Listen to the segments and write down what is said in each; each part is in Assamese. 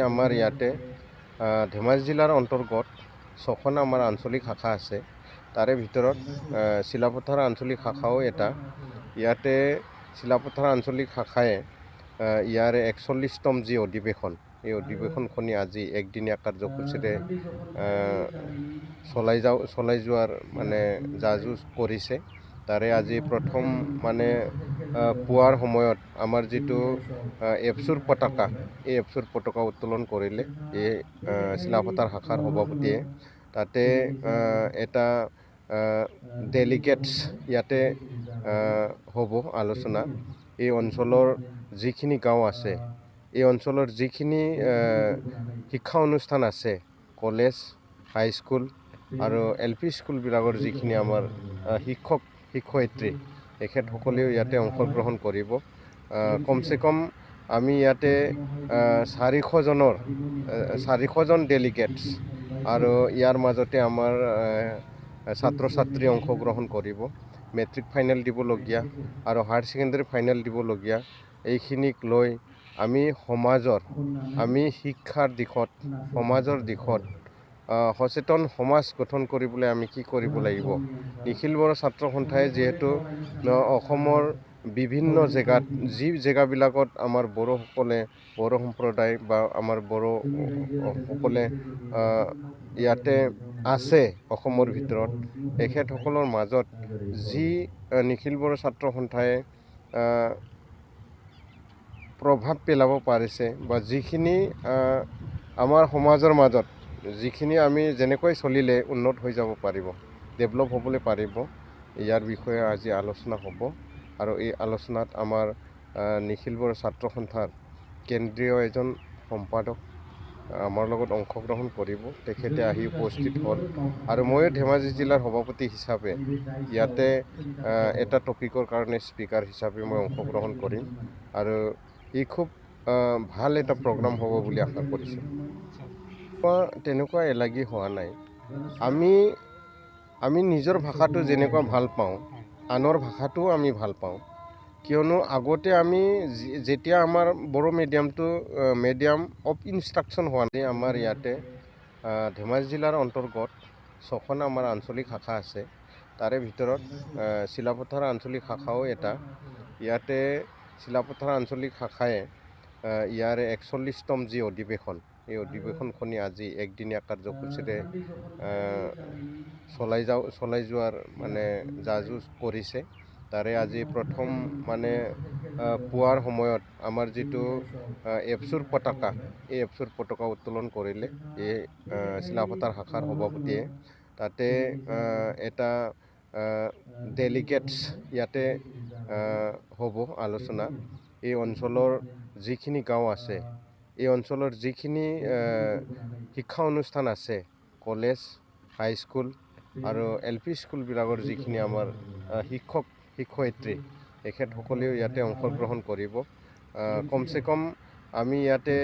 আমাৰ ইয়াতে ধেমাজি জিলাৰ অন্তৰ্গত 6খন আমাৰ আঞ্চলিক শাখা আছে। তাৰে ভিতৰত চিলাপথাৰ আঞ্চলিক শাখাও এটা। ইয়াতে চিলাপথাৰ আঞ্চলিক শাখাই ইয়াৰ 41তম যি অধিৱেশন, এই অধিৱেশনখনি আজি একদিনীয়া কাৰ্যসূচীৰে চলাই যোৱাৰ মানে যা-যোজ কৰিছে। তাৰে আজি প্ৰথম মানে পুৱাৰ সময়ত আমাৰ যিটো এপচুৰ পতাকা, এই এপচুৰ পতাকা উত্তোলন কৰিলে এই চিলাপথাৰ শাখাৰ সভাপতিয়ে। তাতে এটা ডেলিগেটছ ইয়াতে হ'ব আলোচনা। এই অঞ্চলৰ যিখিনি গাঁও আছে, এই অঞ্চলৰ যিখিনি শিক্ষা অনুষ্ঠান আছে, কলেজ, হাইস্কুল আৰু LP স্কুলবিলাকৰ যিখিনি আমাৰ শিক্ষয়িত্ৰী, তেখেতসকলেও ইয়াতে অংশগ্ৰহণ কৰিব। কমচে কম আমি ইয়াতে 400জন ডেলিগেটছ আৰু ইয়াৰ মাজতে আমাৰ ছাত্ৰ ছাত্ৰী অংশগ্ৰহণ কৰিব। মেট্ৰিক ফাইনেল দিবলগীয়া আৰু হায়াৰ ছেকেণ্ডেৰী ফাইনেল দিবলগীয়া, এইখিনিক লৈ আমি শিক্ষাৰ দিশত, সমাজৰ দিশত সচেতন সমাজ গঠন কৰিবলৈ আমি কি কৰিব লাগিব। নিখিল বড়ো ছাত্ৰ সন্থাই যিহেতু অসমৰ বিভিন্ন জেগাত, যি জেগাবিলাকত আমাৰ বড়ো সম্প্ৰদায় বা আমাৰ বড়োসকলে ইয়াতে আছে অসমৰ ভিতৰত, তেখেতসকলৰ মাজত যি নিখিল বড়ো ছাত্ৰ সন্থাই প্ৰভাৱ পেলাব পাৰিছে বা যিখিনি আমাৰ সমাজৰ মাজত যিখিনি আমি যেনেকৈ চলিলে উন্নত হৈ যাব পাৰিব, ডেভেলপ হ'বলৈ পাৰিব, ইয়াৰ বিষয়ে আজি আলোচনা হ'ব। আৰু এই আলোচনাত আমাৰ নিখিল বড়ো ছাত্ৰ সন্থাৰ কেন্দ্ৰীয় এজন সম্পাদক আমাৰ লগত অংশগ্ৰহণ কৰিব। তেখেতে আহি উপস্থিত হ'ল আৰু ময়ো ধেমাজি জিলাৰ সভাপতি হিচাপে ইয়াতে এটা টপিকৰ কাৰণে স্পীকাৰ হিচাপে মই অংশগ্ৰহণ কৰিম আৰু ই খুব ভাল এটা প্ৰগ্ৰাম হ'ব বুলি আশা কৰিছোঁ। তেনেকুৱা এলাগী হোৱা নাই। আমি নিজৰ ভাষাটো যেনেকুৱা ভাল পাওঁ, আনৰ ভাষাটোও আমি ভাল পাওঁ। কিয়নো আগতে আমি যেতিয়া আমাৰ বড়ো মিডিয়াম অফ ইনষ্ট্ৰাকশ্যন হোৱা নাই, আমাৰ ইয়াতে ধেমাজি জিলাৰ অন্তৰ্গত 6খন আমাৰ আঞ্চলিক শাখা আছে। তাৰে ভিতৰত চিলাপথাৰ আঞ্চলিক শাখাও এটা। ইয়াতে চিলাপথাৰ আঞ্চলিক শাখাই ইয়াৰ 41তম যি অধিৱেশন, এই অধিৱেশনখনি আজি একদিনীয়া কাৰ্যসূচীৰে চলাই যোৱাৰ মানে যা-যোজ কৰিছে। তাৰে আজি প্ৰথম মানে পুৱাৰ সময়ত আমাৰ যিটো এপচুৰ পতাকা, এই এপচুৰ পতাকা উত্তোলন কৰিলে এই চিলাপথাৰ শাখাৰ সভাপতিয়ে। তাতে এটা ডেলিগেটছ ইয়াতে হ'ব আলোচনা। এই অঞ্চলৰ যিখিনি গাঁও আছে, এই অঞ্চলৰ যিখিনি শিক্ষা অনুষ্ঠান আছে, কলেজ, হাইস্কুল আৰু LP স্কুলবিলাকৰ যিখিনি আমাৰ শিক্ষয়িত্ৰী, তেখেতসকলেও ইয়াতে অংশগ্ৰহণ কৰিব। কমচে কম আমি ইয়াতে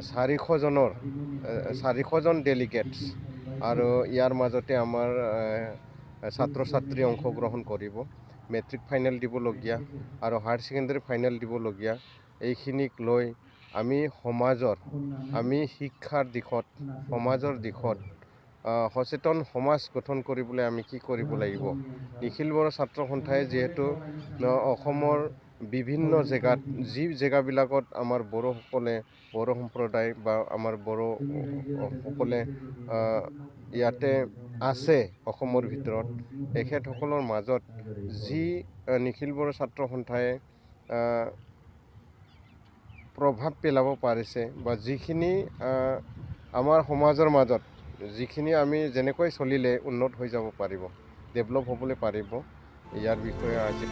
400জন ডেলিগেটছ আৰু ইয়াৰ মাজতে আমাৰ ছাত্ৰ ছাত্ৰী অংশগ্ৰহণ কৰিব। মেট্ৰিক ফাইনেল দিবলগীয়া আৰু হায়াৰ ছেকেণ্ডেৰী ফাইনেল দিবলগীয়া, এইখিনিক লৈ আমি শিক্ষাৰ দিশত, সমাজৰ দিশত সচেতন সমাজ গঠন কৰিবলৈ আমি কি কৰিব লাগিব। নিখিল বড়ো ছাত্ৰ সন্থাই যিহেতু অসমৰ বিভিন্ন জেগাত, যি জেগাবিলাকত আমাৰ বড়ো সম্প্ৰদায় বা আমাৰ বড়োসকলে ইয়াতে আছে অসমৰ ভিতৰত, তেখেতসকলৰ মাজত যি নিখিল বড়ো ছাত্ৰ সন্থাই প্ৰভাৱ পেলাব পাৰিছে বা যিখিনি আমাৰ সমাজৰ মাজত যিখিনি আমি যেনেকৈ চলিলে উন্নত হৈ যাব পাৰিব, ডেভেলপ হ'বলৈ পাৰিব, ইয়াৰ বিষয়ে আজি